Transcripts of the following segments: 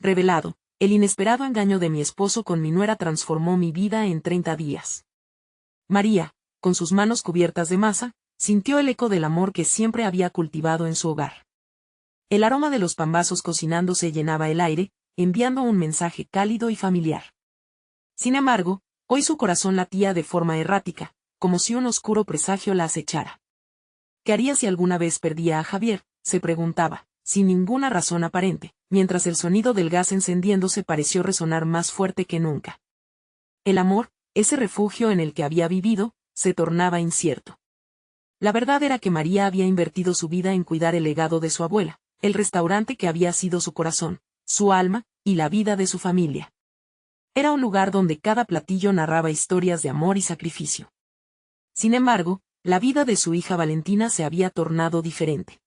revelado, el inesperado engaño de mi esposo con mi nuera transformó mi vida en 30 días. María, con sus manos cubiertas de masa, sintió el eco del amor que siempre había cultivado en su hogar. El aroma de los pambazos cocinándose llenaba el aire, enviando un mensaje cálido y familiar. Sin embargo, hoy su corazón latía de forma errática, como si un oscuro presagio la acechara. ¿Qué haría si alguna vez perdía a Javier?, se preguntaba, sin ninguna razón aparente, mientras el sonido del gas encendiéndose pareció resonar más fuerte que nunca. El amor, ese refugio en el que había vivido, se tornaba incierto. La verdad era que María había invertido su vida en cuidar el legado de su abuela, el restaurante que había sido su corazón, su alma, y la vida de su familia. Era un lugar donde cada platillo narraba historias de amor y sacrificio. Sin embargo, la vida de su hija Valentina se había tornado diferente.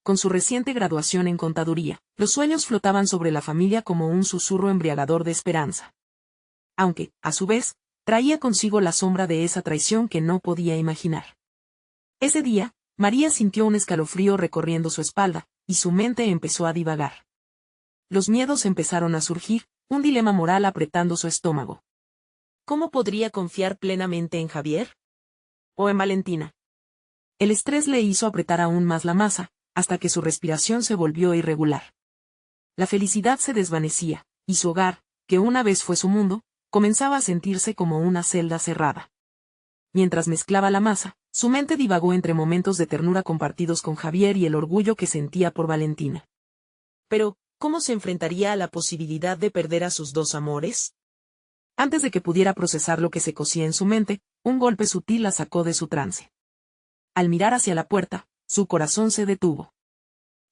Con su reciente graduación en contaduría, los sueños flotaban sobre la familia como un susurro embriagador de esperanza. Aunque, a su vez, traía consigo la sombra de esa traición que no podía imaginar. Ese día, María sintió un escalofrío recorriendo su espalda, y su mente empezó a divagar. Los miedos empezaron a surgir, un dilema moral apretando su estómago. ¿Cómo podría confiar plenamente en Javier? ¿O en Valentina? El estrés le hizo apretar aún más la masa, hasta que su respiración se volvió irregular. La felicidad se desvanecía, y su hogar, que una vez fue su mundo, comenzaba a sentirse como una celda cerrada. Mientras mezclaba la masa, su mente divagó entre momentos de ternura compartidos con Javier y el orgullo que sentía por Valentina. Pero, ¿cómo se enfrentaría a la posibilidad de perder a sus dos amores? Antes de que pudiera procesar lo que se cosía en su mente, un golpe sutil la sacó de su trance. Al mirar hacia la puerta, su corazón se detuvo.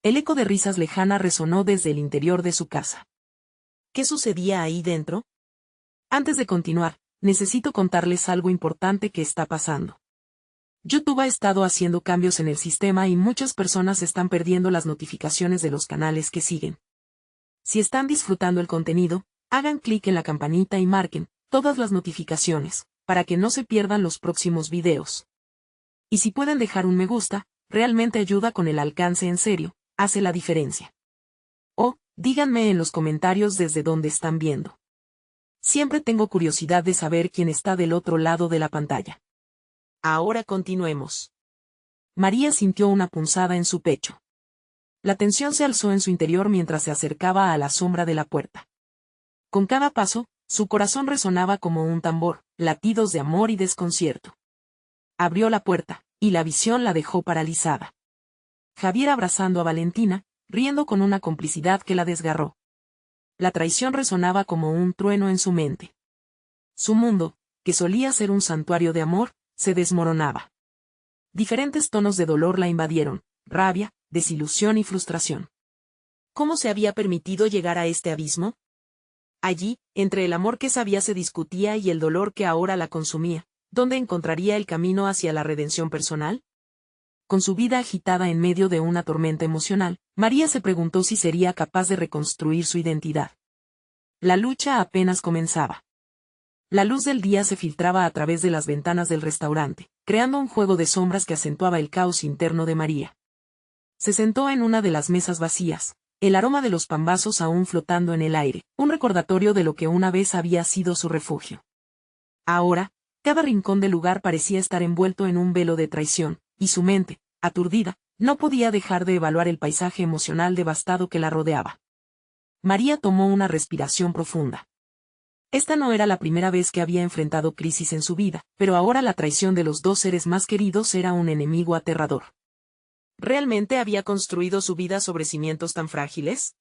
El eco de risas lejanas resonó desde el interior de su casa. ¿Qué sucedía ahí dentro? Antes de continuar, necesito contarles algo importante que está pasando. YouTube ha estado haciendo cambios en el sistema y muchas personas están perdiendo las notificaciones de los canales que siguen. Si están disfrutando el contenido, hagan clic en la campanita y marquen todas las notificaciones, para que no se pierdan los próximos videos. Y si pueden dejar un me gusta, realmente ayuda con el alcance en serio, hace la diferencia. O, díganme en los comentarios desde dónde están viendo. Siempre tengo curiosidad de saber quién está del otro lado de la pantalla. Ahora continuemos. María sintió una punzada en su pecho. La tensión se alzó en su interior mientras se acercaba a la sombra de la puerta. Con cada paso, su corazón resonaba como un tambor, latidos de amor y desconcierto. Abrió la puerta, y la visión la dejó paralizada. Javier abrazando a Valentina, riendo con una complicidad que la desgarró. La traición resonaba como un trueno en su mente. Su mundo, que solía ser un santuario de amor, se desmoronaba. Diferentes tonos de dolor la invadieron, rabia, desilusión y frustración. ¿Cómo se había permitido llegar a este abismo? Allí, entre el amor que sabía se discutía y el dolor que ahora la consumía, ¿dónde encontraría el camino hacia la redención personal? Con su vida agitada en medio de una tormenta emocional, María se preguntó si sería capaz de reconstruir su identidad. La lucha apenas comenzaba. La luz del día se filtraba a través de las ventanas del restaurante, creando un juego de sombras que acentuaba el caos interno de María. Se sentó en una de las mesas vacías, el aroma de los pambazos aún flotando en el aire, un recordatorio de lo que una vez había sido su refugio. Ahora, cada rincón del lugar parecía estar envuelto en un velo de traición, y su mente, aturdida, no podía dejar de evaluar el paisaje emocional devastado que la rodeaba. María tomó una respiración profunda. Esta no era la primera vez que había enfrentado crisis en su vida, pero ahora la traición de los dos seres más queridos era un enemigo aterrador. ¿Realmente había construido su vida sobre cimientos tan frágiles?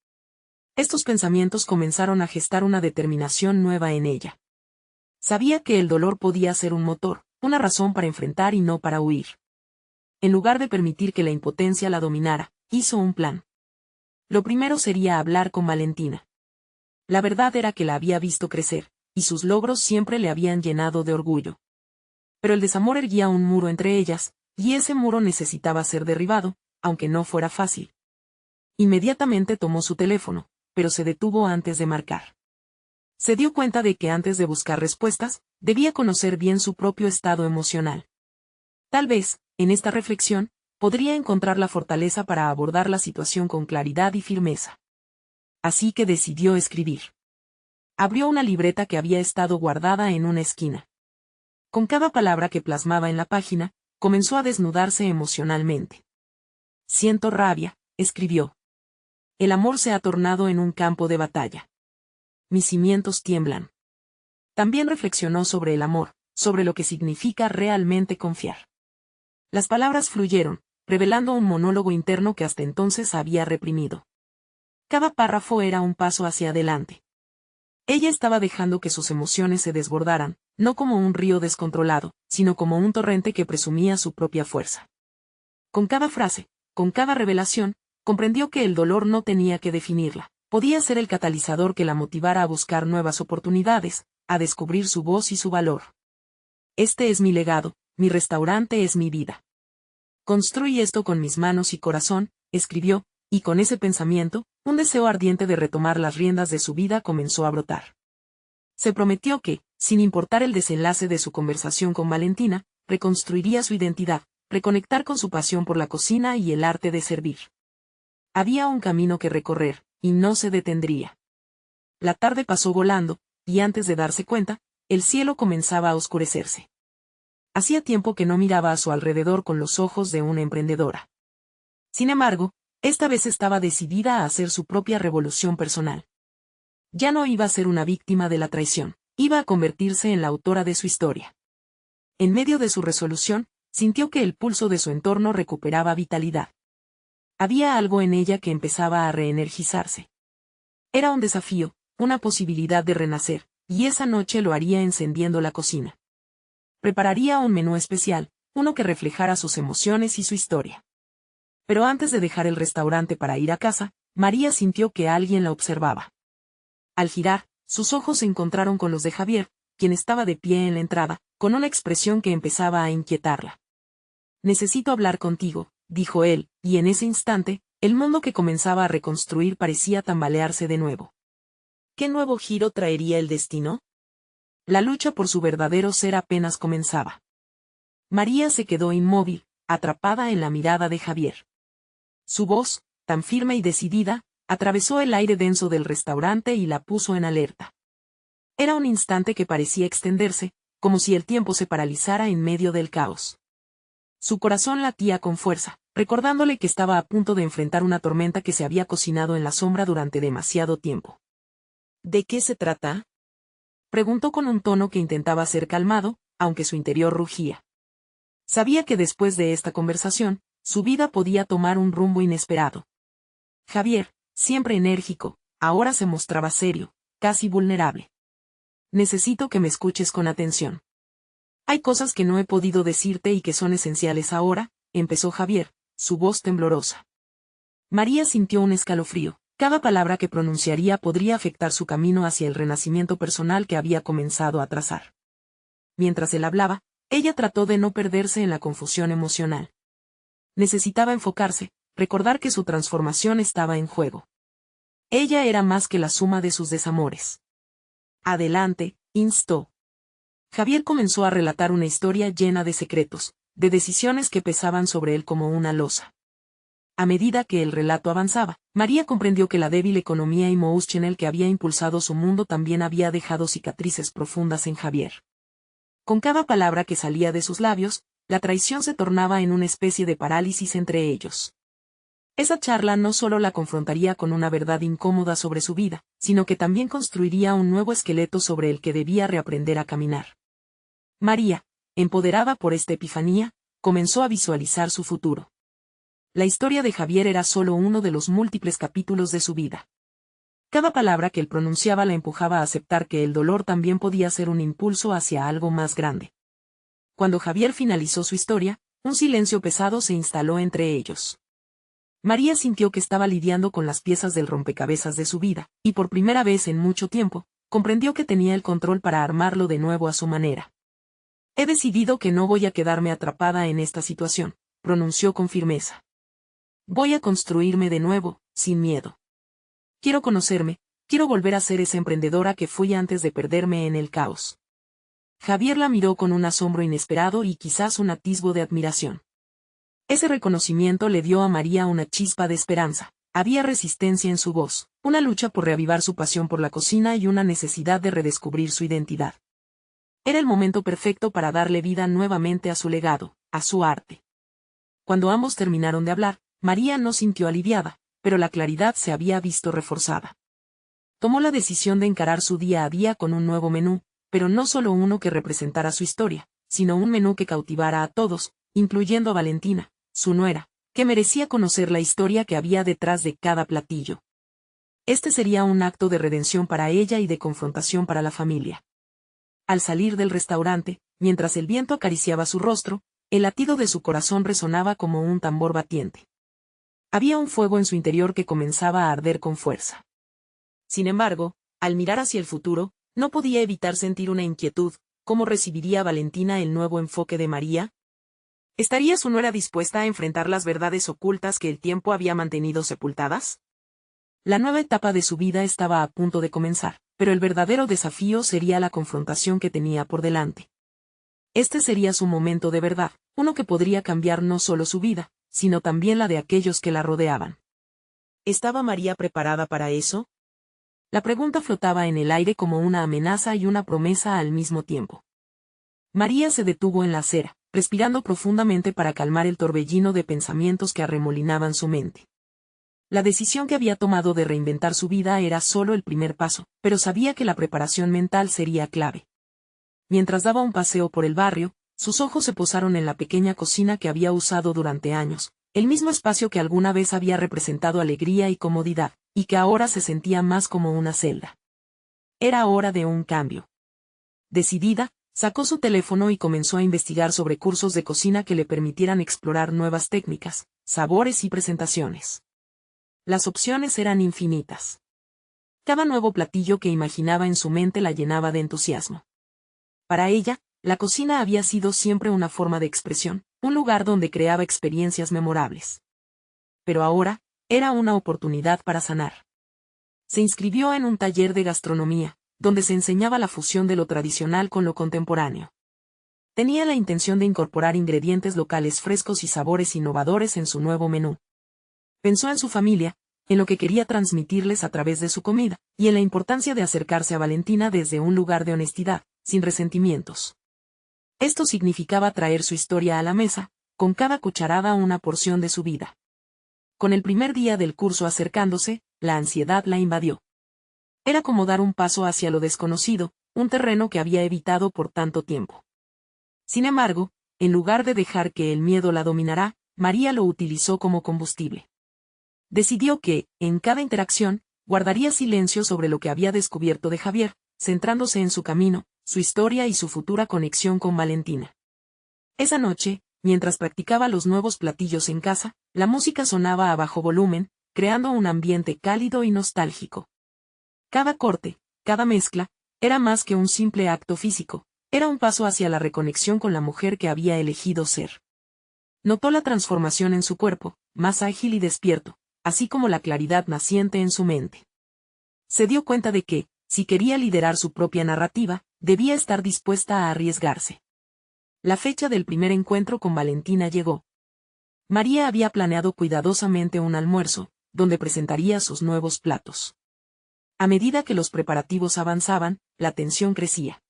Estos pensamientos comenzaron a gestar una determinación nueva en ella. Sabía que el dolor podía ser un motor, una razón para enfrentar y no para huir. En lugar de permitir que la impotencia la dominara, hizo un plan. Lo primero sería hablar con Valentina. La verdad era que la había visto crecer, y sus logros siempre le habían llenado de orgullo. Pero el desamor erguía un muro entre ellas, y ese muro necesitaba ser derribado, aunque no fuera fácil. Inmediatamente tomó su teléfono, pero se detuvo antes de marcar. Se dio cuenta de que antes de buscar respuestas, debía conocer bien su propio estado emocional. Tal vez, en esta reflexión, podría encontrar la fortaleza para abordar la situación con claridad y firmeza. así que decidió escribir. Abrió una libreta que había estado guardada en una esquina. Con cada palabra que plasmaba en la página, comenzó a desnudarse emocionalmente. Siento rabia, escribió. El amor se ha tornado en un campo de batalla. Mis cimientos tiemblan. También reflexionó sobre el amor, sobre lo que significa realmente confiar. Las palabras fluyeron, revelando un monólogo interno que hasta entonces había reprimido. Cada párrafo era un paso hacia adelante. Ella estaba dejando que sus emociones se desbordaran, no como un río descontrolado, sino como un torrente que presumía su propia fuerza. Con cada frase, con cada revelación, comprendió que el dolor no tenía que definirla, podía ser el catalizador que la motivara a buscar nuevas oportunidades, a descubrir su voz y su valor. Este es mi legado, mi restaurante es mi vida. Construí esto con mis manos y corazón, escribió, y con ese pensamiento, un deseo ardiente de retomar las riendas de su vida comenzó a brotar. Se prometió que, sin importar el desenlace de su conversación con Valentina, reconstruiría su identidad, reconectar con su pasión por la cocina y el arte de servir. Había un camino que recorrer, y no se detendría. La tarde pasó volando, y antes de darse cuenta, el cielo comenzaba a oscurecerse. Hacía tiempo que no miraba a su alrededor con los ojos de una emprendedora. Sin embargo, esta vez estaba decidida a hacer su propia revolución personal. Ya no iba a ser una víctima de la traición, iba a convertirse en la autora de su historia. En medio de su resolución, sintió que el pulso de su entorno recuperaba vitalidad. Había algo en ella que empezaba a reenergizarse. Era un desafío, una posibilidad de renacer, y esa noche lo haría encendiendo la cocina. Prepararía un menú especial, uno que reflejara sus emociones y su historia. Pero antes de dejar el restaurante para ir a casa, María sintió que alguien la observaba. Al girar, sus ojos se encontraron con los de Javier, quien estaba de pie en la entrada, con una expresión que empezaba a inquietarla. Necesito hablar contigo, dijo él, y en ese instante, el mundo que comenzaba a reconstruir parecía tambalearse de nuevo. ¿Qué nuevo giro traería el destino? La lucha por su verdadero ser apenas comenzaba. María se quedó inmóvil, atrapada en la mirada de Javier. Su voz, tan firme y decidida, atravesó el aire denso del restaurante y la puso en alerta. Era un instante que parecía extenderse, como si el tiempo se paralizara en medio del caos. Su corazón latía con fuerza, recordándole que estaba a punto de enfrentar una tormenta que se había cocinado en la sombra durante demasiado tiempo. ¿De qué se trata?, preguntó con un tono que intentaba ser calmado, aunque su interior rugía. Sabía que después de esta conversación, su vida podía tomar un rumbo inesperado. Javier, siempre enérgico, ahora se mostraba serio, casi vulnerable. Necesito que me escuches con atención. Hay cosas que no he podido decirte y que son esenciales ahora, empezó Javier, su voz temblorosa. María sintió un escalofrío. Cada palabra que pronunciaría podría afectar su camino hacia el renacimiento personal que había comenzado a trazar. Mientras él hablaba, ella trató de no perderse en la confusión emocional. Necesitaba enfocarse, recordar que su transformación estaba en juego. Ella era más que la suma de sus desamores. Adelante, instó. Javier comenzó a relatar una historia llena de secretos, de decisiones que pesaban sobre él como una losa. A medida que el relato avanzaba, María comprendió que la débil economía emocional que había impulsado su mundo también había dejado cicatrices profundas en Javier. Con cada palabra que salía de sus labios, la traición se tornaba en una especie de parálisis entre ellos. Esa charla no solo la confrontaría con una verdad incómoda sobre su vida, sino que también construiría un nuevo esqueleto sobre el que debía reaprender a caminar. María, empoderada por esta epifanía, comenzó a visualizar su futuro. La historia de Javier era solo uno de los múltiples capítulos de su vida. Cada palabra que él pronunciaba la empujaba a aceptar que el dolor también podía ser un impulso hacia algo más grande. Cuando Javier finalizó su historia, un silencio pesado se instaló entre ellos. María sintió que estaba lidiando con las piezas del rompecabezas de su vida, y por primera vez en mucho tiempo, comprendió que tenía el control para armarlo de nuevo a su manera. He decidido que no voy a quedarme atrapada en esta situación, pronunció con firmeza. Voy a construirme de nuevo, sin miedo. Quiero conocerme, quiero volver a ser esa emprendedora que fui antes de perderme en el caos. Javier la miró con un asombro inesperado y quizás un atisbo de admiración. Ese reconocimiento le dio a María una chispa de esperanza, Había resistencia en su voz, una lucha por reavivar su pasión por la cocina y una necesidad de redescubrir su identidad. Era el momento perfecto para darle vida nuevamente a su legado, a su arte. Cuando ambos terminaron de hablar, María no sintió aliviada, pero la claridad se había visto reforzada. Tomó la decisión de encarar su día a día con un nuevo menú, pero no solo uno que representara su historia, sino un menú que cautivara a todos, incluyendo a Valentina, su nuera, que merecía conocer la historia que había detrás de cada platillo. Este sería un acto de redención para ella y de confrontación para la familia. Al salir del restaurante, mientras el viento acariciaba su rostro, el latido de su corazón resonaba como un tambor batiente. Había un fuego en su interior que comenzaba a arder con fuerza. Sin embargo, al mirar hacia el futuro, no podía evitar sentir una inquietud: ¿cómo recibiría Valentina el nuevo enfoque de María? ¿Estaría su nuera dispuesta a enfrentar las verdades ocultas que el tiempo había mantenido sepultadas? La nueva etapa de su vida estaba a punto de comenzar, pero el verdadero desafío sería la confrontación que tenía por delante. Este sería su momento de verdad, uno que podría cambiar no solo su vida, sino también la de aquellos que la rodeaban. ¿Estaba María preparada para eso? La pregunta flotaba en el aire como una amenaza y una promesa al mismo tiempo. María se detuvo en la acera, respirando profundamente para calmar el torbellino de pensamientos que arremolinaban su mente. La decisión que había tomado de reinventar su vida era solo el primer paso, pero sabía que la preparación mental sería clave. Mientras daba un paseo por el barrio, sus ojos se posaron en la pequeña cocina que había usado durante años, el mismo espacio que alguna vez había representado alegría y comodidad, y que ahora se sentía más como una celda. Era hora de un cambio. Decidida, sacó su teléfono y comenzó a investigar sobre cursos de cocina que le permitieran explorar nuevas técnicas, sabores y presentaciones. Las opciones eran infinitas. Cada nuevo platillo que imaginaba en su mente la llenaba de entusiasmo. Para ella, la cocina había sido siempre una forma de expresión, un lugar donde creaba experiencias memorables. Pero ahora, era una oportunidad para sanar. Se inscribió en un taller de gastronomía, donde se enseñaba la fusión de lo tradicional con lo contemporáneo. Tenía la intención de incorporar ingredientes locales frescos y sabores innovadores en su nuevo menú. Pensó en su familia, en lo que quería transmitirles a través de su comida, y en la importancia de acercarse a Valentina desde un lugar de honestidad, sin resentimientos. Esto significaba traer su historia a la mesa, con cada cucharada una porción de su vida. Con el primer día del curso acercándose, la ansiedad la invadió. Era como dar un paso hacia lo desconocido, un terreno que había evitado por tanto tiempo. Sin embargo, en lugar de dejar que el miedo la dominara, María lo utilizó como combustible. Decidió que, en cada interacción, guardaría silencio sobre lo que había descubierto de Javier, centrándose en su camino, su historia y su futura conexión con Valentina. Esa noche, mientras practicaba los nuevos platillos en casa, la música sonaba a bajo volumen, creando un ambiente cálido y nostálgico. Cada corte, cada mezcla, era más que un simple acto físico, era un paso hacia la reconexión con la mujer que había elegido ser. Notó la transformación en su cuerpo, más ágil y despierto, así como la claridad naciente en su mente. Se dio cuenta de que, si quería liderar su propia narrativa, debía estar dispuesta a arriesgarse. La fecha del primer encuentro con Valentina llegó. María había planeado cuidadosamente un almuerzo, donde presentaría sus nuevos platos. A medida que los preparativos avanzaban, la tensión crecía.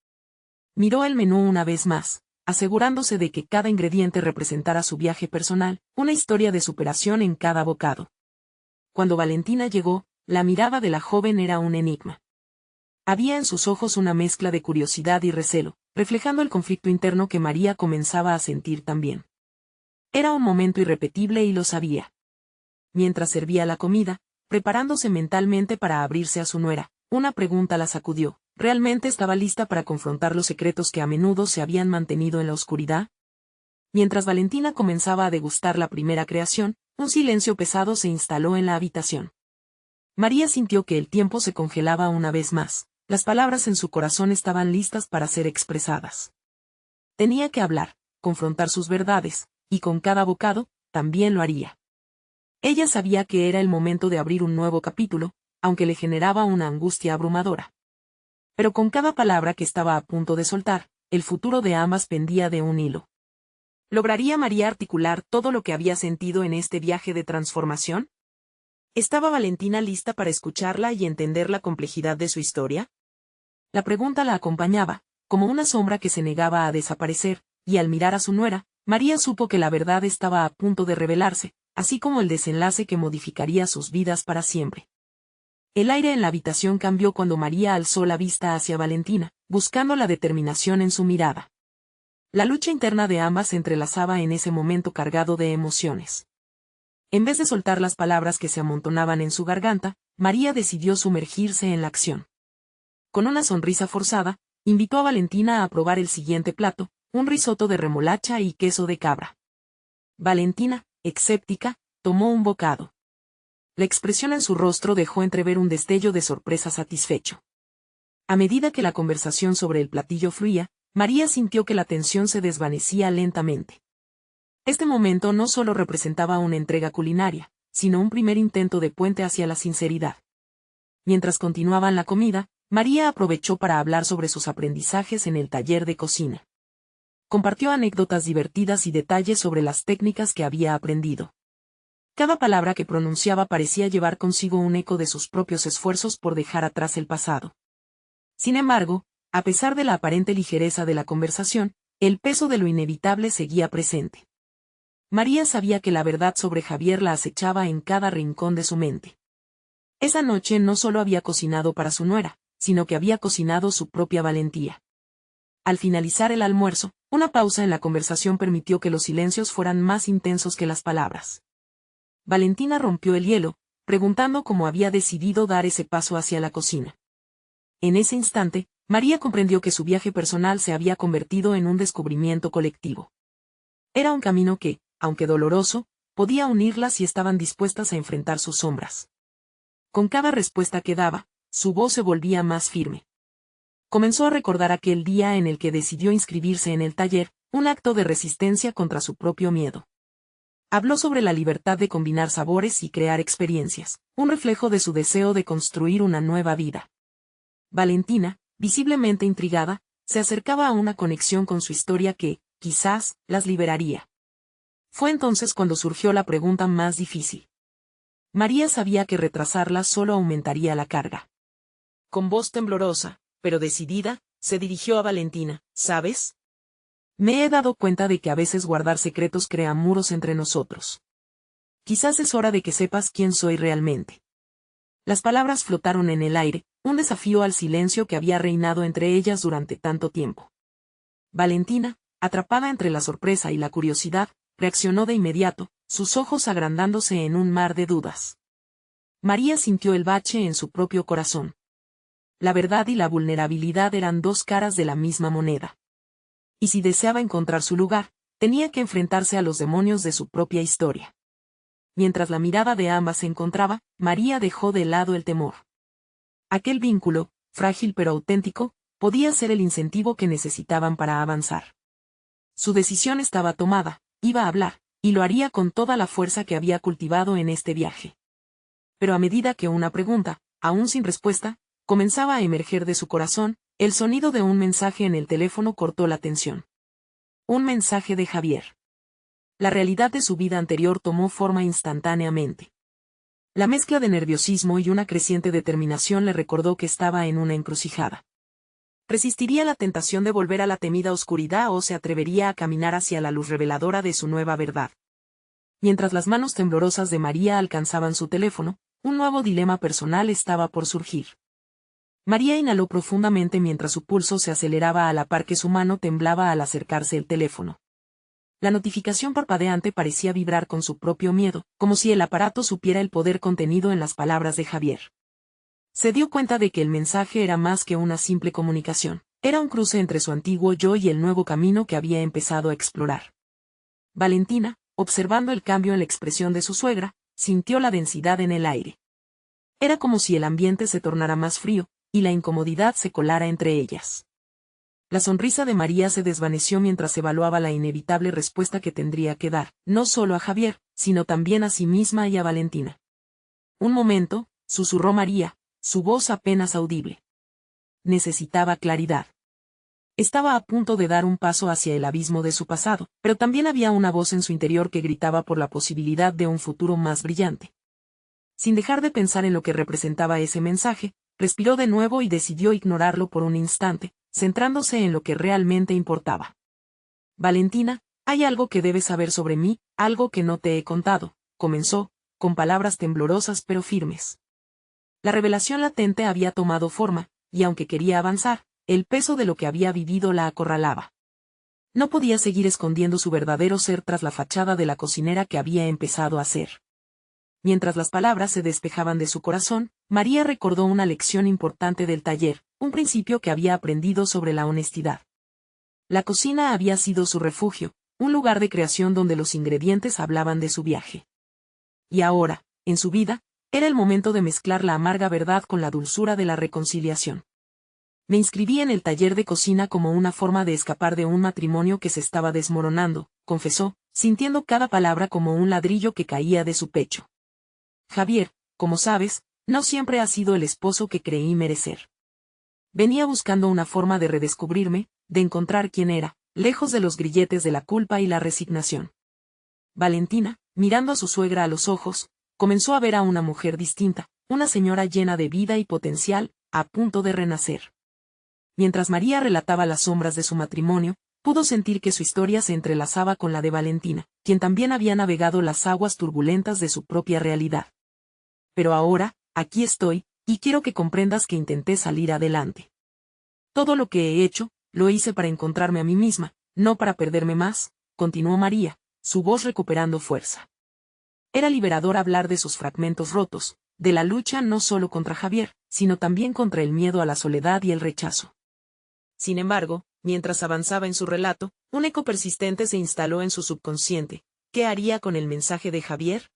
Miró el menú una vez más, asegurándose de que cada ingrediente representara su viaje personal, una historia de superación en cada bocado. Cuando Valentina llegó, la mirada de la joven era un enigma. Había en sus ojos una mezcla de curiosidad y recelo, reflejando el conflicto interno que María comenzaba a sentir también. Era un momento irrepetible y lo sabía. Mientras servía la comida, preparándose mentalmente para abrirse a su nuera, una pregunta la sacudió: ¿realmente estaba lista para confrontar los secretos que a menudo se habían mantenido en la oscuridad? Mientras Valentina comenzaba a degustar la primera creación, un silencio pesado se instaló en la habitación. María sintió que el tiempo se congelaba una vez más. Las palabras en su corazón estaban listas para ser expresadas. Tenía que hablar, confrontar sus verdades, y con cada bocado, también lo haría. Ella sabía que era el momento de abrir un nuevo capítulo, aunque le generaba una angustia abrumadora. Pero con cada palabra que estaba a punto de soltar, el futuro de ambas pendía de un hilo. ¿Lograría María articular todo lo que había sentido en este viaje de transformación? ¿Estaba Valentina lista para escucharla y entender la complejidad de su historia? La pregunta la acompañaba, como una sombra que se negaba a desaparecer, y al mirar a su nuera, María supo que la verdad estaba a punto de revelarse, así como el desenlace que modificaría sus vidas para siempre. El aire en la habitación cambió cuando María alzó la vista hacia Valentina, buscando la determinación en su mirada. La lucha interna de ambas se entrelazaba en ese momento cargado de emociones. En vez de soltar las palabras que se amontonaban en su garganta, María decidió sumergirse en la acción. Con una sonrisa forzada, invitó a Valentina a probar el siguiente plato, un risotto de remolacha y queso de cabra. Valentina, escéptica, tomó un bocado. La expresión en su rostro dejó entrever un destello de sorpresa satisfecho. A medida que la conversación sobre el platillo fluía, María sintió que la tensión se desvanecía lentamente. Este momento no solo representaba una entrega culinaria, sino un primer intento de puente hacia la sinceridad. Mientras continuaban la comida, María aprovechó para hablar sobre sus aprendizajes en el taller de cocina. Compartió anécdotas divertidas y detalles sobre las técnicas que había aprendido. Cada palabra que pronunciaba parecía llevar consigo un eco de sus propios esfuerzos por dejar atrás el pasado. Sin embargo, a pesar de la aparente ligereza de la conversación, el peso de lo inevitable seguía presente. María sabía que la verdad sobre Javier la acechaba en cada rincón de su mente. Esa noche no solo había cocinado para su nuera, sino que había cocinado su propia valentía. Al finalizar el almuerzo, una pausa en la conversación permitió que los silencios fueran más intensos que las palabras. Valentina rompió el hielo, preguntando cómo había decidido dar ese paso hacia la cocina. En ese instante, María comprendió que su viaje personal se había convertido en un descubrimiento colectivo. Era un camino que, aunque doloroso, podía unirlas si estaban dispuestas a enfrentar sus sombras. Con cada respuesta que daba, su voz se volvía más firme. Comenzó a recordar aquel día en el que decidió inscribirse en el taller, un acto de resistencia contra su propio miedo. Habló sobre la libertad de combinar sabores y crear experiencias, un reflejo de su deseo de construir una nueva vida. Valentina, visiblemente intrigada, se acercaba a una conexión con su historia que, quizás, las liberaría. Fue entonces cuando surgió la pregunta más difícil. María sabía que retrasarla solo aumentaría la carga. Con voz temblorosa, pero decidida, se dirigió a Valentina. ¿Sabes? Me he dado cuenta de que a veces guardar secretos crea muros entre nosotros. Quizás es hora de que sepas quién soy realmente. Las palabras flotaron en el aire, un desafío al silencio que había reinado entre ellas durante tanto tiempo. Valentina, atrapada entre la sorpresa y la curiosidad, reaccionó de inmediato, sus ojos agrandándose en un mar de dudas. María sintió el bache en su propio corazón. La verdad y la vulnerabilidad eran dos caras de la misma moneda. Y si deseaba encontrar su lugar, tenía que enfrentarse a los demonios de su propia historia. Mientras la mirada de ambas se encontraba, María dejó de lado el temor. Aquel vínculo, frágil pero auténtico, podía ser el incentivo que necesitaban para avanzar. Su decisión estaba tomada, iba a hablar, y lo haría con toda la fuerza que había cultivado en este viaje. Pero a medida que una pregunta, aún sin respuesta, comenzaba a emerger de su corazón, el sonido de un mensaje en el teléfono cortó la tensión. Un mensaje de Javier. La realidad de su vida anterior tomó forma instantáneamente. La mezcla de nerviosismo y una creciente determinación le recordó que estaba en una encrucijada. ¿Resistiría la tentación de volver a la temida oscuridad o se atrevería a caminar hacia la luz reveladora de su nueva verdad? Mientras las manos temblorosas de María alcanzaban su teléfono, un nuevo dilema personal estaba por surgir. María inhaló profundamente mientras su pulso se aceleraba a la par que su mano temblaba al acercarse el teléfono. La notificación parpadeante parecía vibrar con su propio miedo, como si el aparato supiera el poder contenido en las palabras de Javier. Se dio cuenta de que el mensaje era más que una simple comunicación, era un cruce entre su antiguo yo y el nuevo camino que había empezado a explorar. Valentina, observando el cambio en la expresión de su suegra, sintió la densidad en el aire. Era como si el ambiente se tornara más frío, y la incomodidad se colara entre ellas. La sonrisa de María se desvaneció mientras evaluaba la inevitable respuesta que tendría que dar, no solo a Javier, sino también a sí misma y a Valentina. Un momento, susurró María, su voz apenas audible. Necesitaba claridad. Estaba a punto de dar un paso hacia el abismo de su pasado, pero también había una voz en su interior que gritaba por la posibilidad de un futuro más brillante. Sin dejar de pensar en lo que representaba ese mensaje, respiró de nuevo y decidió ignorarlo por un instante, centrándose en lo que realmente importaba. Valentina, hay algo que debes saber sobre mí, algo que no te he contado, comenzó, con palabras temblorosas pero firmes. La revelación latente había tomado forma, y aunque quería avanzar, el peso de lo que había vivido la acorralaba. No podía seguir escondiendo su verdadero ser tras la fachada de la cocinera que había empezado a ser. Mientras las palabras se despejaban de su corazón, María recordó una lección importante del taller, un principio que había aprendido sobre la honestidad. La cocina había sido su refugio, un lugar de creación donde los ingredientes hablaban de su viaje. Y ahora, en su vida, era el momento de mezclar la amarga verdad con la dulzura de la reconciliación. Me inscribí en el taller de cocina como una forma de escapar de un matrimonio que se estaba desmoronando, confesó, sintiendo cada palabra como un ladrillo que caía de su pecho. Javier, como sabes, no siempre ha sido el esposo que creí merecer. Venía buscando una forma de redescubrirme, de encontrar quién era, lejos de los grilletes de la culpa y la resignación. Valentina, mirando a su suegra a los ojos, comenzó a ver a una mujer distinta, una señora llena de vida y potencial, a punto de renacer. Mientras María relataba las sombras de su matrimonio, pudo sentir que su historia se entrelazaba con la de Valentina, quien también había navegado las aguas turbulentas de su propia realidad. Pero ahora, aquí estoy, y quiero que comprendas que intenté salir adelante. Todo lo que he hecho, lo hice para encontrarme a mí misma, no para perderme más, continuó María, su voz recuperando fuerza. Era liberador hablar de sus fragmentos rotos, de la lucha no solo contra Javier, sino también contra el miedo a la soledad y el rechazo. Sin embargo, mientras avanzaba en su relato, un eco persistente se instaló en su subconsciente. ¿Qué haría con el mensaje de Javier?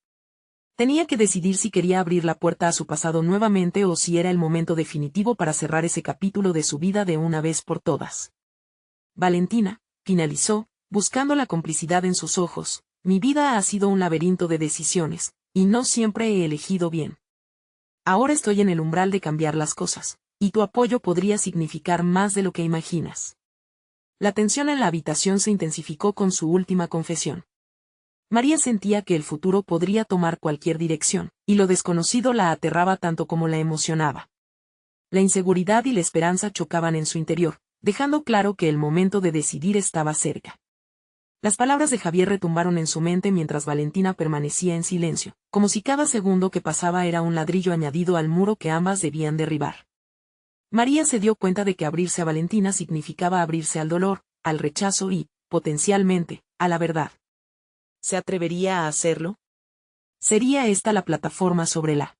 Tenía que decidir si quería abrir la puerta a su pasado nuevamente o si era el momento definitivo para cerrar ese capítulo de su vida de una vez por todas. Valentina, finalizó, buscando la complicidad en sus ojos, mi vida ha sido un laberinto de decisiones, y no siempre he elegido bien. Ahora estoy en el umbral de cambiar las cosas, y tu apoyo podría significar más de lo que imaginas. La tensión en la habitación se intensificó con su última confesión. María sentía que el futuro podría tomar cualquier dirección, y lo desconocido la aterraba tanto como la emocionaba. La inseguridad y la esperanza chocaban en su interior, dejando claro que el momento de decidir estaba cerca. Las palabras de Javier retumbaron en su mente mientras Valentina permanecía en silencio, como si cada segundo que pasaba era un ladrillo añadido al muro que ambas debían derribar. María se dio cuenta de que abrirse a Valentina significaba abrirse al dolor, al rechazo y, potencialmente, a la verdad. ¿Se atrevería a hacerlo? ¿Sería esta la plataforma sobre la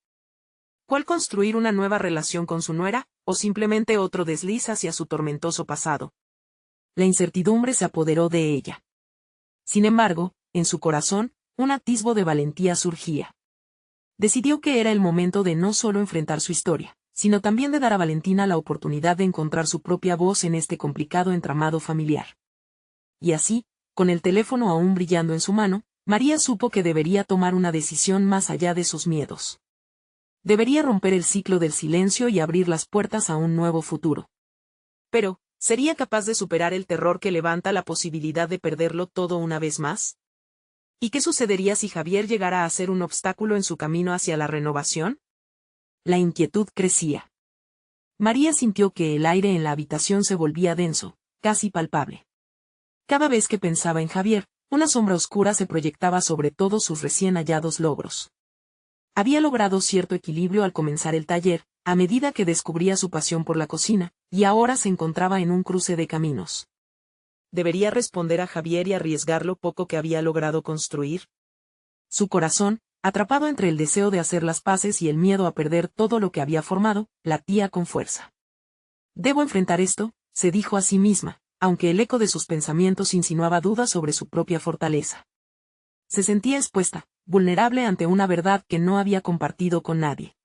cual construir una nueva relación con su nuera, o simplemente otro desliz hacia su tormentoso pasado? La incertidumbre se apoderó de ella. Sin embargo, en su corazón, un atisbo de valentía surgía. Decidió que era el momento de no solo enfrentar su historia, sino también de dar a Valentina la oportunidad de encontrar su propia voz en este complicado entramado familiar. Y así, con el teléfono aún brillando en su mano, María supo que debería tomar una decisión más allá de sus miedos. Debería romper el ciclo del silencio y abrir las puertas a un nuevo futuro. Pero, ¿sería capaz de superar el terror que levanta la posibilidad de perderlo todo una vez más? ¿Y qué sucedería si Javier llegara a ser un obstáculo en su camino hacia la renovación? La inquietud crecía. María sintió que el aire en la habitación se volvía denso, casi palpable. Cada vez que pensaba en Javier, una sombra oscura se proyectaba sobre todos sus recién hallados logros. Había logrado cierto equilibrio al comenzar el taller, a medida que descubría su pasión por la cocina, y ahora se encontraba en un cruce de caminos. ¿Debería responder a Javier y arriesgar lo poco que había logrado construir? Su corazón, atrapado entre el deseo de hacer las paces y el miedo a perder todo lo que había formado, latía con fuerza. Debo enfrentar esto, se dijo a sí misma, aunque el eco de sus pensamientos insinuaba dudas sobre su propia fortaleza. Se sentía expuesta, vulnerable ante una verdad que no había compartido con nadie.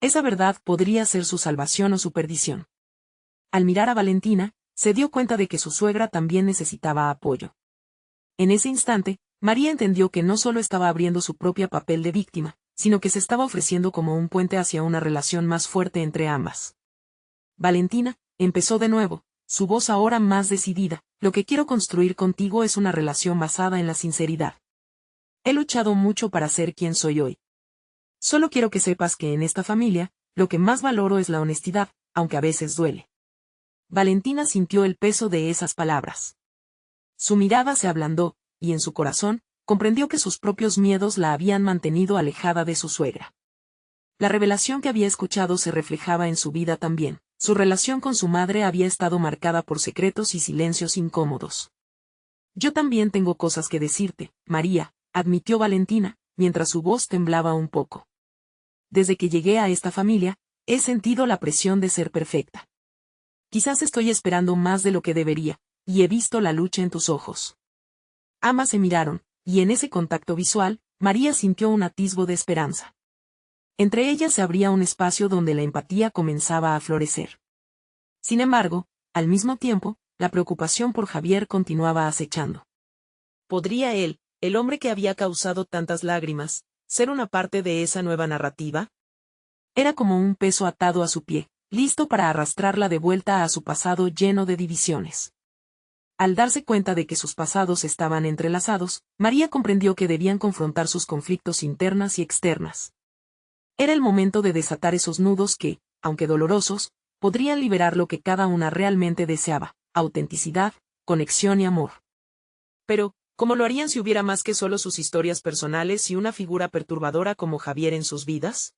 Esa verdad podría ser su salvación o su perdición. Al mirar a Valentina, se dio cuenta de que su suegra también necesitaba apoyo. En ese instante, María entendió que no solo estaba abriendo su propio papel de víctima, sino que se estaba ofreciendo como un puente hacia una relación más fuerte entre ambas. Valentina, empezó de nuevo, su voz ahora más decidida, lo que quiero construir contigo es una relación basada en la sinceridad. He luchado mucho para ser quien soy hoy. Solo quiero que sepas que en esta familia, lo que más valoro es la honestidad, aunque a veces duele. Valentina sintió el peso de esas palabras. Su mirada se ablandó, y en su corazón, comprendió que sus propios miedos la habían mantenido alejada de su suegra. La revelación que había escuchado se reflejaba en su vida también. Su relación con su madre había estado marcada por secretos y silencios incómodos. Yo también tengo cosas que decirte, María, admitió Valentina, mientras su voz temblaba un poco. Desde que llegué a esta familia, he sentido la presión de ser perfecta. Quizás estoy esperando más de lo que debería, y he visto la lucha en tus ojos. Ambas se miraron, y en ese contacto visual, María sintió un atisbo de esperanza. Entre ellas se abría un espacio donde la empatía comenzaba a florecer. Sin embargo, al mismo tiempo, la preocupación por Javier continuaba acechando. ¿Podría él, el hombre que había causado tantas lágrimas, ser una parte de esa nueva narrativa? Era como un peso atado a su pie, listo para arrastrarla de vuelta a su pasado lleno de divisiones. Al darse cuenta de que sus pasados estaban entrelazados, María comprendió que debían confrontar sus conflictos internas y externas. Era el momento de desatar esos nudos que, aunque dolorosos, podrían liberar lo que cada una realmente deseaba: autenticidad, conexión y amor. Pero, ¿cómo lo harían si hubiera más que solo sus historias personales y una figura perturbadora como Javier en sus vidas?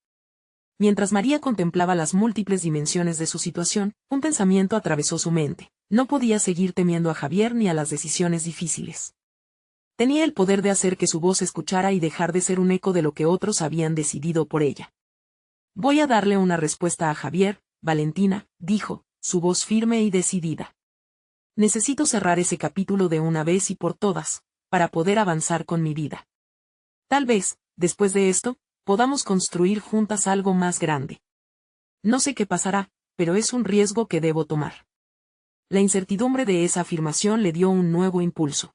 Mientras María contemplaba las múltiples dimensiones de su situación, un pensamiento atravesó su mente. No podía seguir temiendo a Javier ni a las decisiones difíciles. Tenía el poder de hacer que su voz se escuchara y dejar de ser un eco de lo que otros habían decidido por ella. Voy a darle una respuesta a Javier, Valentina, dijo, su voz firme y decidida. Necesito cerrar ese capítulo de una vez y por todas, para poder avanzar con mi vida. Tal vez, después de esto, podamos construir juntas algo más grande. No sé qué pasará, pero es un riesgo que debo tomar. La incertidumbre de esa afirmación le dio un nuevo impulso.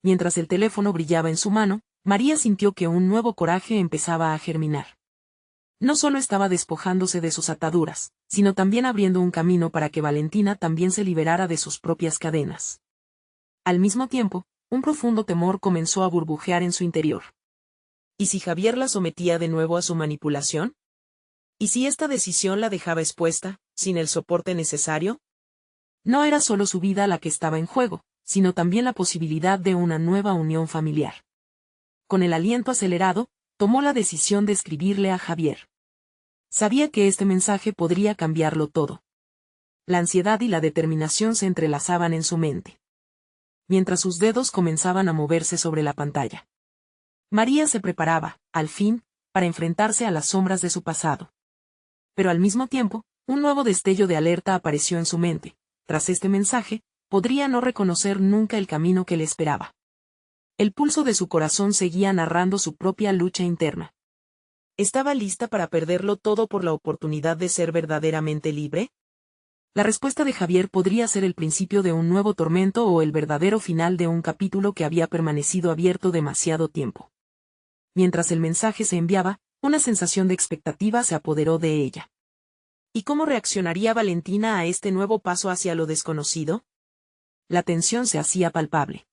Mientras el teléfono brillaba en su mano, María sintió que un nuevo coraje empezaba a germinar. No solo estaba despojándose de sus ataduras, sino también abriendo un camino para que Valentina también se liberara de sus propias cadenas. Al mismo tiempo, un profundo temor comenzó a burbujear en su interior. ¿Y si Javier la sometía de nuevo a su manipulación? ¿Y si esta decisión la dejaba expuesta, sin el soporte necesario? No era solo su vida la que estaba en juego, sino también la posibilidad de una nueva unión familiar. Con el aliento acelerado, tomó la decisión de escribirle a Javier. Sabía que este mensaje podría cambiarlo todo. La ansiedad y la determinación se entrelazaban en su mente. Mientras sus dedos comenzaban a moverse sobre la pantalla. María se preparaba, al fin, para enfrentarse a las sombras de su pasado. Pero al mismo tiempo, un nuevo destello de alerta apareció en su mente. Tras este mensaje, podría no reconocer nunca el camino que le esperaba. El pulso de su corazón seguía narrando su propia lucha interna. ¿Estaba lista para perderlo todo por la oportunidad de ser verdaderamente libre? La respuesta de Javier podría ser el principio de un nuevo tormento o el verdadero final de un capítulo que había permanecido abierto demasiado tiempo. Mientras el mensaje se enviaba, una sensación de expectativa se apoderó de ella. ¿Y cómo reaccionaría Valentina a este nuevo paso hacia lo desconocido? La tensión se hacía palpable.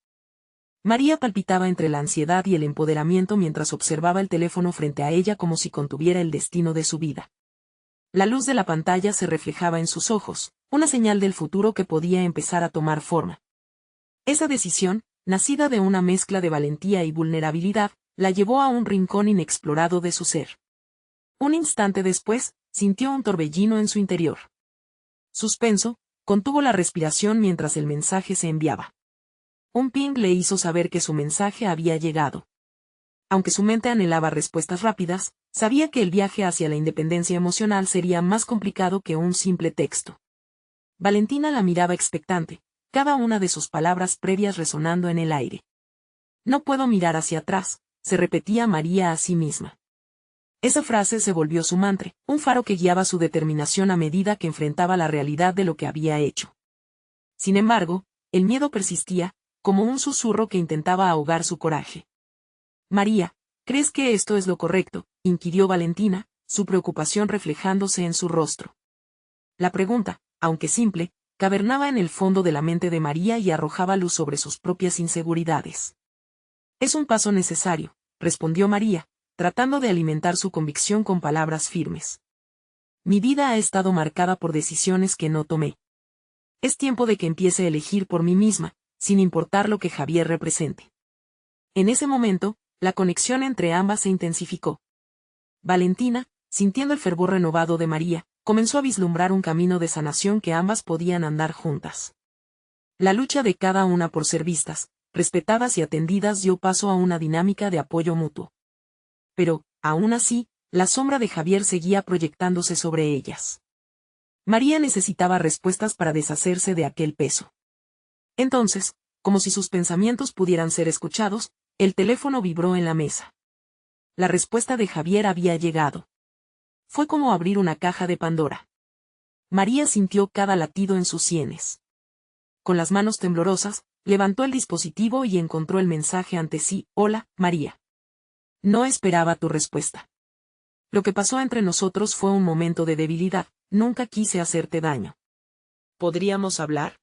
María palpitaba entre la ansiedad y el empoderamiento mientras observaba el teléfono frente a ella como si contuviera el destino de su vida. La luz de la pantalla se reflejaba en sus ojos, una señal del futuro que podía empezar a tomar forma. Esa decisión, nacida de una mezcla de valentía y vulnerabilidad, la llevó a un rincón inexplorado de su ser. Un instante después, sintió un torbellino en su interior. Suspenso, contuvo la respiración mientras el mensaje se enviaba. Un ping le hizo saber que su mensaje había llegado. Aunque su mente anhelaba respuestas rápidas, sabía que el viaje hacia la independencia emocional sería más complicado que un simple texto. Valentina la miraba expectante, cada una de sus palabras previas resonando en el aire. No puedo mirar hacia atrás, se repetía María a sí misma. Esa frase se volvió su mantra, un faro que guiaba su determinación a medida que enfrentaba la realidad de lo que había hecho. Sin embargo, el miedo persistía, como un susurro que intentaba ahogar su coraje. María, ¿crees que esto es lo correcto?, inquirió Valentina, su preocupación reflejándose en su rostro. La pregunta, aunque simple, cavernaba en el fondo de la mente de María y arrojaba luz sobre sus propias inseguridades. Es un paso necesario, respondió María, tratando de alimentar su convicción con palabras firmes. Mi vida ha estado marcada por decisiones que no tomé. Es tiempo de que empiece a elegir por mí misma, sin importar lo que Javier represente. En ese momento, la conexión entre ambas se intensificó. Valentina, sintiendo el fervor renovado de María, comenzó a vislumbrar un camino de sanación que ambas podían andar juntas. La lucha de cada una por ser vistas, respetadas y atendidas dio paso a una dinámica de apoyo mutuo. Pero, aún así, la sombra de Javier seguía proyectándose sobre ellas. María necesitaba respuestas para deshacerse de aquel peso. Entonces, como si sus pensamientos pudieran ser escuchados, el teléfono vibró en la mesa. La respuesta de Javier había llegado. Fue como abrir una caja de Pandora. María sintió cada latido en sus sienes. Con las manos temblorosas, levantó el dispositivo y encontró el mensaje ante sí. Hola, María. No esperaba tu respuesta. Lo que pasó entre nosotros fue un momento de debilidad, nunca quise hacerte daño. ¿Podríamos hablar?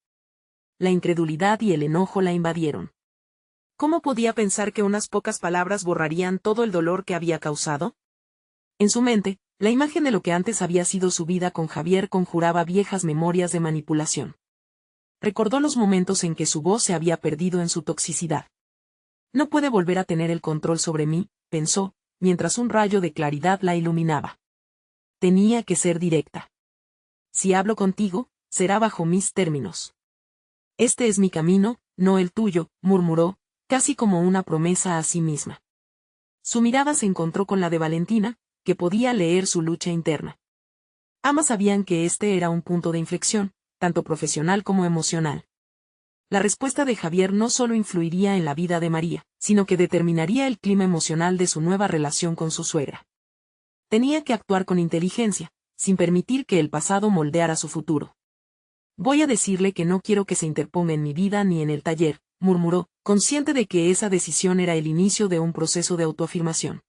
La incredulidad y el enojo la invadieron. ¿Cómo podía pensar que unas pocas palabras borrarían todo el dolor que había causado? En su mente, la imagen de lo que antes había sido su vida con Javier conjuraba viejas memorias de manipulación. Recordó los momentos en que su voz se había perdido en su toxicidad. No puede volver a tener el control sobre mí, pensó, mientras un rayo de claridad la iluminaba. Tenía que ser directa. Si hablo contigo, será bajo mis términos. Este es mi camino, no el tuyo, murmuró, casi como una promesa a sí misma. Su mirada se encontró con la de Valentina, que podía leer su lucha interna. Ambas sabían que este era un punto de inflexión, tanto profesional como emocional. La respuesta de Javier no solo influiría en la vida de María, sino que determinaría el clima emocional de su nueva relación con su suegra. Tenía que actuar con inteligencia, sin permitir que el pasado moldeara su futuro. Voy a decirle que no quiero que se interponga en mi vida ni en el taller, murmuró, consciente de que esa decisión era el inicio de un proceso de autoafirmación.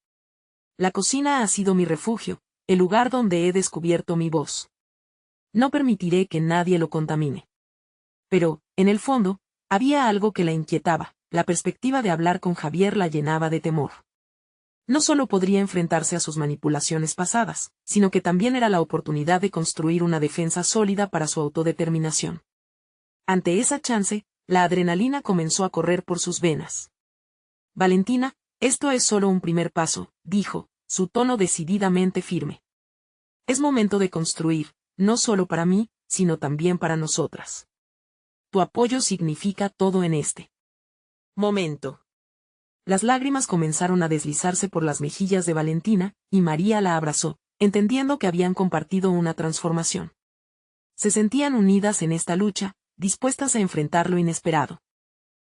La cocina ha sido mi refugio, el lugar donde he descubierto mi voz. No permitiré que nadie lo contamine. Pero, en el fondo, había algo que la inquietaba, la perspectiva de hablar con Javier la llenaba de temor. No solo podría enfrentarse a sus manipulaciones pasadas, sino que también era la oportunidad de construir una defensa sólida para su autodeterminación. Ante esa chance, la adrenalina comenzó a correr por sus venas. Valentina, esto es solo un primer paso, dijo, su tono decididamente firme. Es momento de construir, no solo para mí, sino también para nosotras. Tu apoyo significa todo en este momento. Las lágrimas comenzaron a deslizarse por las mejillas de Valentina, y María la abrazó, entendiendo que habían compartido una transformación. Se sentían unidas en esta lucha, dispuestas a enfrentar lo inesperado.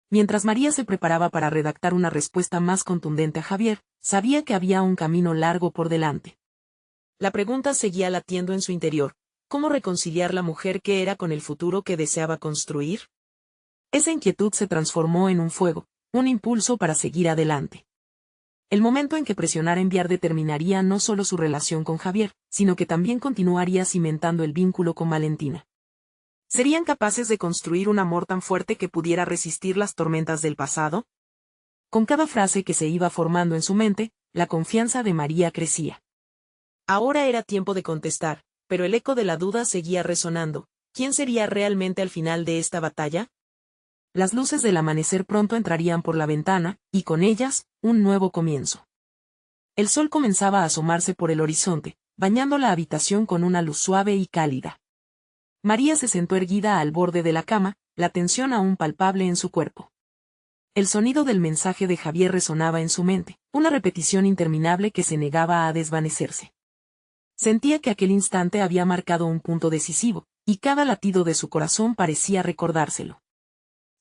Mientras María se preparaba para redactar una respuesta más contundente a Javier, sabía que había un camino largo por delante. La pregunta seguía latiendo en su interior: ¿cómo reconciliar la mujer que era con el futuro que deseaba construir? Esa inquietud se transformó en un fuego, un impulso para seguir adelante. El momento en que presionara enviar determinaría no solo su relación con Javier, sino que también continuaría cimentando el vínculo con Valentina. ¿Serían capaces de construir un amor tan fuerte que pudiera resistir las tormentas del pasado? Con cada frase que se iba formando en su mente, la confianza de María crecía. Ahora era tiempo de contestar, pero el eco de la duda seguía resonando. ¿Quién sería realmente al final de esta batalla? Las luces del amanecer pronto entrarían por la ventana, y con ellas, un nuevo comienzo. El sol comenzaba a asomarse por el horizonte, bañando la habitación con una luz suave y cálida. María se sentó erguida al borde de la cama, la tensión aún palpable en su cuerpo. El sonido del mensaje de Javier resonaba en su mente, una repetición interminable que se negaba a desvanecerse. Sentía que aquel instante había marcado un punto decisivo, y cada latido de su corazón parecía recordárselo.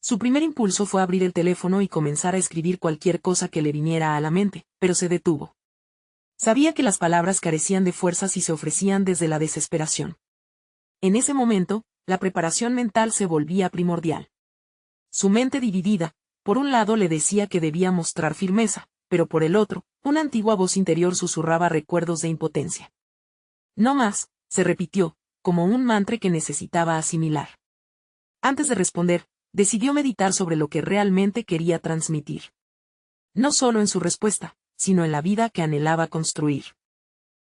Su primer impulso fue abrir el teléfono y comenzar a escribir cualquier cosa que le viniera a la mente, pero se detuvo. Sabía que las palabras carecían de fuerzas y se ofrecían desde la desesperación. En ese momento, la preparación mental se volvía primordial. Su mente dividida, por un lado le decía que debía mostrar firmeza, pero por el otro, una antigua voz interior susurraba recuerdos de impotencia. No más, se repitió, como un mantra que necesitaba asimilar. Antes de responder, decidió meditar sobre lo que realmente quería transmitir. No solo en su respuesta, sino en la vida que anhelaba construir.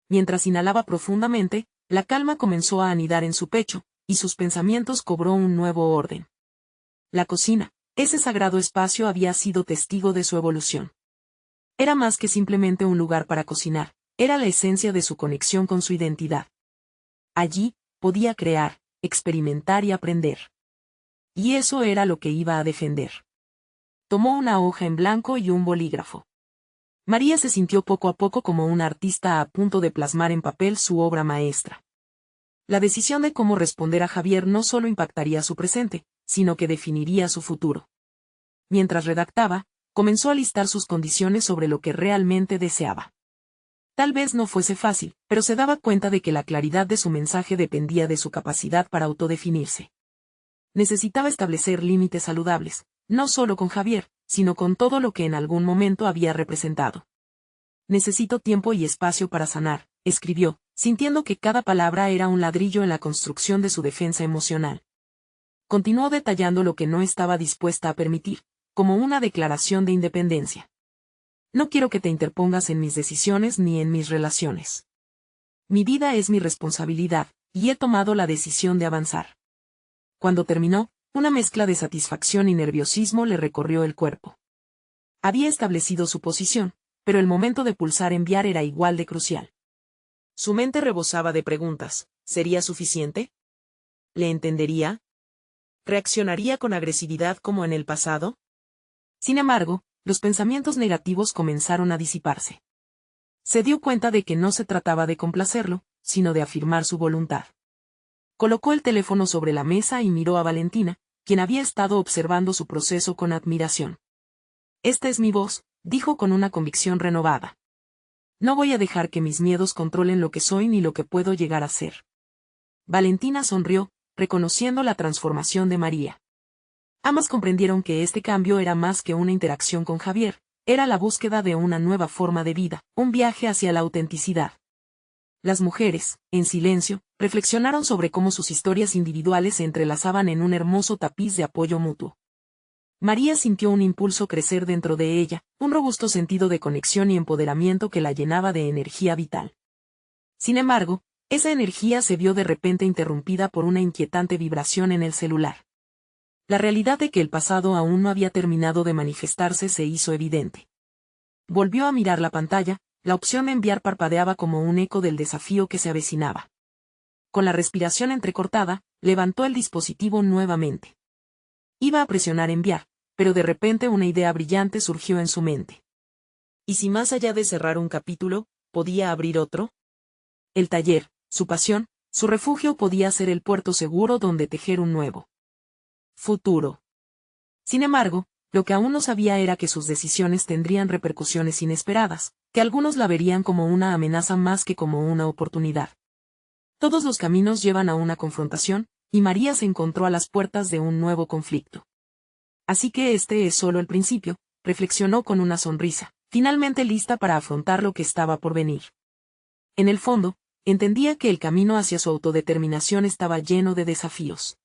Mientras inhalaba profundamente, la calma comenzó a anidar en su pecho, y sus pensamientos cobró un nuevo orden. La cocina, ese sagrado espacio, había sido testigo de su evolución. Era más que simplemente un lugar para cocinar, era la esencia de su conexión con su identidad. Allí, podía crear, experimentar y aprender. Y eso era lo que iba a defender. Tomó una hoja en blanco y un bolígrafo. María se sintió poco a poco como una artista a punto de plasmar en papel su obra maestra. La decisión de cómo responder a Javier no solo impactaría su presente, sino que definiría su futuro. Mientras redactaba, comenzó a listar sus condiciones sobre lo que realmente deseaba. Tal vez no fuese fácil, pero se daba cuenta de que la claridad de su mensaje dependía de su capacidad para autodefinirse. Necesitaba establecer límites saludables, no solo con Javier, sino con todo lo que en algún momento había representado. Necesito tiempo y espacio para sanar, escribió, sintiendo que cada palabra era un ladrillo en la construcción de su defensa emocional. Continuó detallando lo que no estaba dispuesta a permitir, como una declaración de independencia. No quiero que te interpongas en mis decisiones ni en mis relaciones. Mi vida es mi responsabilidad, y he tomado la decisión de avanzar. Cuando terminó, una mezcla de satisfacción y nerviosismo le recorrió el cuerpo. Había establecido su posición, pero el momento de pulsar enviar era igual de crucial. Su mente rebosaba de preguntas. ¿Sería suficiente? ¿Le entendería? ¿Reaccionaría con agresividad como en el pasado? Sin embargo, los pensamientos negativos comenzaron a disiparse. Se dio cuenta de que no se trataba de complacerlo, sino de afirmar su voluntad. Colocó el teléfono sobre la mesa y miró a Valentina, quien había estado observando su proceso con admiración. Esta es mi voz, dijo con una convicción renovada. No voy a dejar que mis miedos controlen lo que soy ni lo que puedo llegar a ser. Valentina sonrió, reconociendo la transformación de María. Ambas comprendieron que este cambio era más que una interacción con Javier, era la búsqueda de una nueva forma de vida, un viaje hacia la autenticidad. Las mujeres, en silencio, reflexionaron sobre cómo sus historias individuales se entrelazaban en un hermoso tapiz de apoyo mutuo. María sintió un impulso crecer dentro de ella, un robusto sentido de conexión y empoderamiento que la llenaba de energía vital. Sin embargo, esa energía se vio de repente interrumpida por una inquietante vibración en el celular. La realidad de que el pasado aún no había terminado de manifestarse se hizo evidente. Volvió a mirar la pantalla, la opción de enviar parpadeaba como un eco del desafío que se avecinaba. Con la respiración entrecortada, levantó el dispositivo nuevamente. Iba a presionar enviar, pero de repente una idea brillante surgió en su mente. ¿Y si más allá de cerrar un capítulo, podía abrir otro? El taller, su pasión, su refugio podía ser el puerto seguro donde tejer un nuevo futuro. Sin embargo, lo que aún no sabía era que sus decisiones tendrían repercusiones inesperadas, que algunos la verían como una amenaza más que como una oportunidad. Todos los caminos llevan a una confrontación, y María se encontró a las puertas de un nuevo conflicto. Así que este es solo el principio, reflexionó con una sonrisa, finalmente lista para afrontar lo que estaba por venir. En el fondo, entendía que el camino hacia su autodeterminación estaba lleno de desafíos.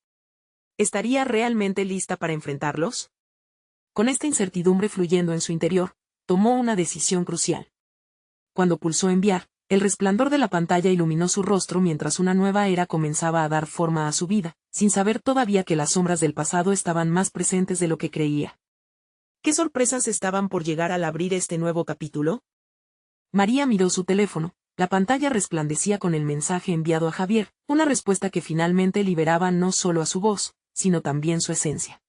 ¿Estaría realmente lista para enfrentarlos? Con esta incertidumbre fluyendo en su interior, tomó una decisión crucial. Cuando pulsó enviar, el resplandor de la pantalla iluminó su rostro mientras una nueva era comenzaba a dar forma a su vida, sin saber todavía que las sombras del pasado estaban más presentes de lo que creía. ¿Qué sorpresas estaban por llegar al abrir este nuevo capítulo? María miró su teléfono. La pantalla resplandecía con el mensaje enviado a Javier, una respuesta que finalmente liberaba no solo a su voz, sino también su esencia.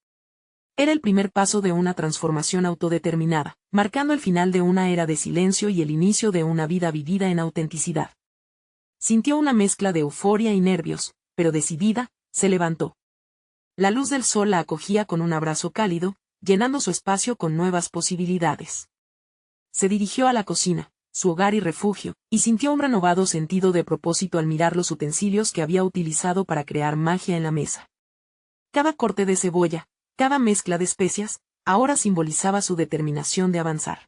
Era el primer paso de una transformación autodeterminada, marcando el final de una era de silencio y el inicio de una vida vivida en autenticidad. Sintió una mezcla de euforia y nervios, pero decidida, se levantó. La luz del sol la acogía con un abrazo cálido, llenando su espacio con nuevas posibilidades. Se dirigió a la cocina, su hogar y refugio, y sintió un renovado sentido de propósito al mirar los utensilios que había utilizado para crear magia en la mesa. Cada corte de cebolla, cada mezcla de especias, ahora simbolizaba su determinación de avanzar.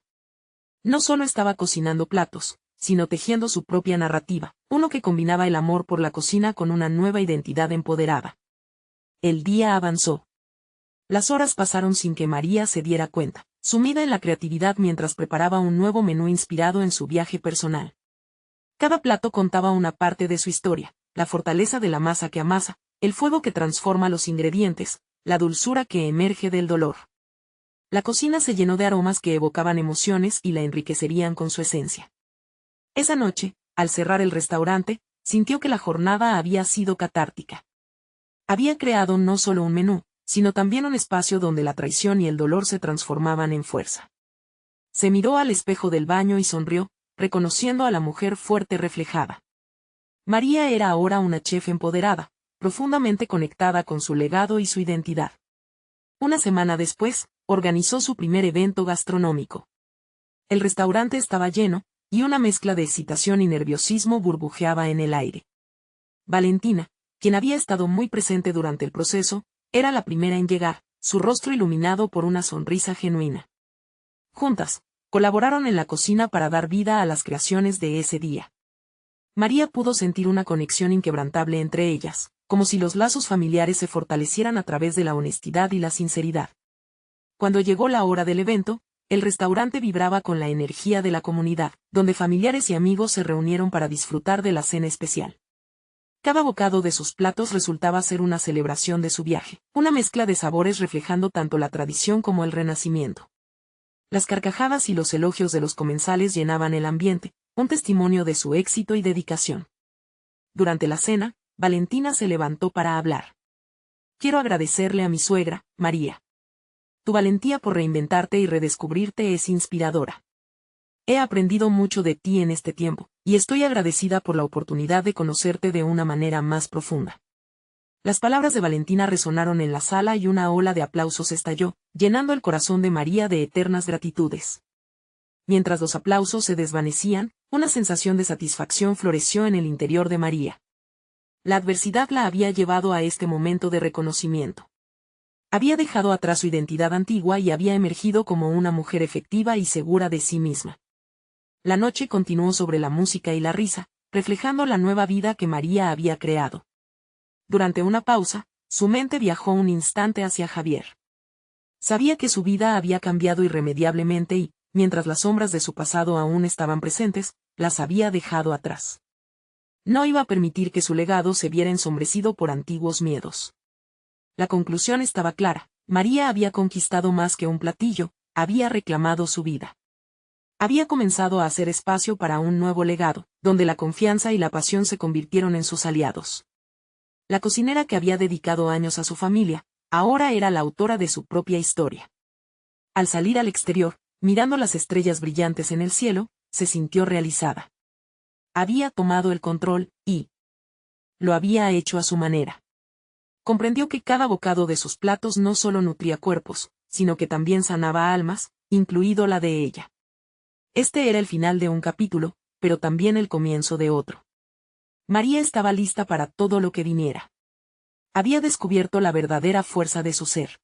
No solo estaba cocinando platos, sino tejiendo su propia narrativa, uno que combinaba el amor por la cocina con una nueva identidad empoderada. El día avanzó. Las horas pasaron sin que María se diera cuenta, sumida en la creatividad mientras preparaba un nuevo menú inspirado en su viaje personal. Cada plato contaba una parte de su historia, la fortaleza de la masa que amasa, el fuego que transforma los ingredientes, la dulzura que emerge del dolor. La cocina se llenó de aromas que evocaban emociones y la enriquecerían con su esencia. Esa noche, al cerrar el restaurante, sintió que la jornada había sido catártica. Había creado no solo un menú, sino también un espacio donde la traición y el dolor se transformaban en fuerza. Se miró al espejo del baño y sonrió, reconociendo a la mujer fuerte reflejada. María era ahora una chef empoderada, profundamente conectada con su legado y su identidad. Una semana después, organizó su primer evento gastronómico. El restaurante estaba lleno, y una mezcla de excitación y nerviosismo burbujeaba en el aire. Valentina, quien había estado muy presente durante el proceso, era la primera en llegar, su rostro iluminado por una sonrisa genuina. Juntas, colaboraron en la cocina para dar vida a las creaciones de ese día. María pudo sentir una conexión inquebrantable entre ellas, como si los lazos familiares se fortalecieran a través de la honestidad y la sinceridad. Cuando llegó la hora del evento, el restaurante vibraba con la energía de la comunidad, donde familiares y amigos se reunieron para disfrutar de la cena especial. Cada bocado de sus platos resultaba ser una celebración de su viaje, una mezcla de sabores reflejando tanto la tradición como el renacimiento. Las carcajadas y los elogios de los comensales llenaban el ambiente, un testimonio de su éxito y dedicación. Durante la cena, Valentina se levantó para hablar. Quiero agradecerle a mi suegra, María. Tu valentía por reinventarte y redescubrirte es inspiradora. He aprendido mucho de ti en este tiempo, y estoy agradecida por la oportunidad de conocerte de una manera más profunda. Las palabras de Valentina resonaron en la sala y una ola de aplausos estalló, llenando el corazón de María de eternas gratitudes. Mientras los aplausos se desvanecían, una sensación de satisfacción floreció en el interior de María. La adversidad la había llevado a este momento de reconocimiento. Había dejado atrás su identidad antigua y había emergido como una mujer efectiva y segura de sí misma. La noche continuó sobre la música y la risa, reflejando la nueva vida que María había creado. Durante una pausa, su mente viajó un instante hacia Javier. Sabía que su vida había cambiado irremediablemente y, mientras las sombras de su pasado aún estaban presentes, las había dejado atrás. No iba a permitir que su legado se viera ensombrecido por antiguos miedos. La conclusión estaba clara: María había conquistado más que un platillo, había reclamado su vida. Había comenzado a hacer espacio para un nuevo legado, donde la confianza y la pasión se convirtieron en sus aliados. La cocinera que había dedicado años a su familia, ahora era la autora de su propia historia. Al salir al exterior, mirando las estrellas brillantes en el cielo, se sintió realizada. Había tomado el control, y lo había hecho a su manera. Comprendió que cada bocado de sus platos no solo nutría cuerpos, sino que también sanaba almas, incluido la de ella. Este era el final de un capítulo, pero también el comienzo de otro. María estaba lista para todo lo que viniera. Había descubierto la verdadera fuerza de su ser.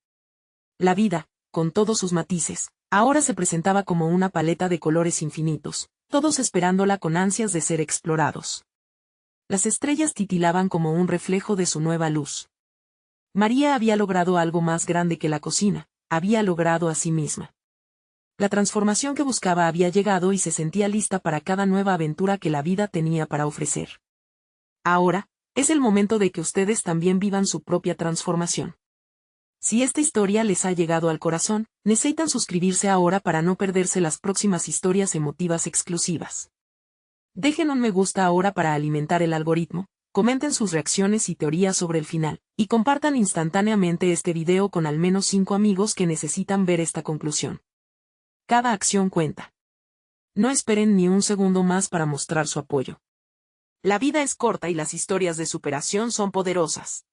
La vida, con todos sus matices, ahora se presentaba como una paleta de colores infinitos, todos esperándola con ansias de ser explorados. Las estrellas titilaban como un reflejo de su nueva luz. María había logrado algo más grande que la cocina, había logrado a sí misma. La transformación que buscaba había llegado y se sentía lista para cada nueva aventura que la vida tenía para ofrecer. Ahora, es el momento de que ustedes también vivan su propia transformación. Si esta historia les ha llegado al corazón, necesitan suscribirse ahora para no perderse las próximas historias emotivas exclusivas. Dejen un me gusta ahora para alimentar el algoritmo, comenten sus reacciones y teorías sobre el final, y compartan instantáneamente este video con al menos 5 amigos que necesitan ver esta conclusión. Cada acción cuenta. No esperen ni un segundo más para mostrar su apoyo. La vida es corta y las historias de superación son poderosas.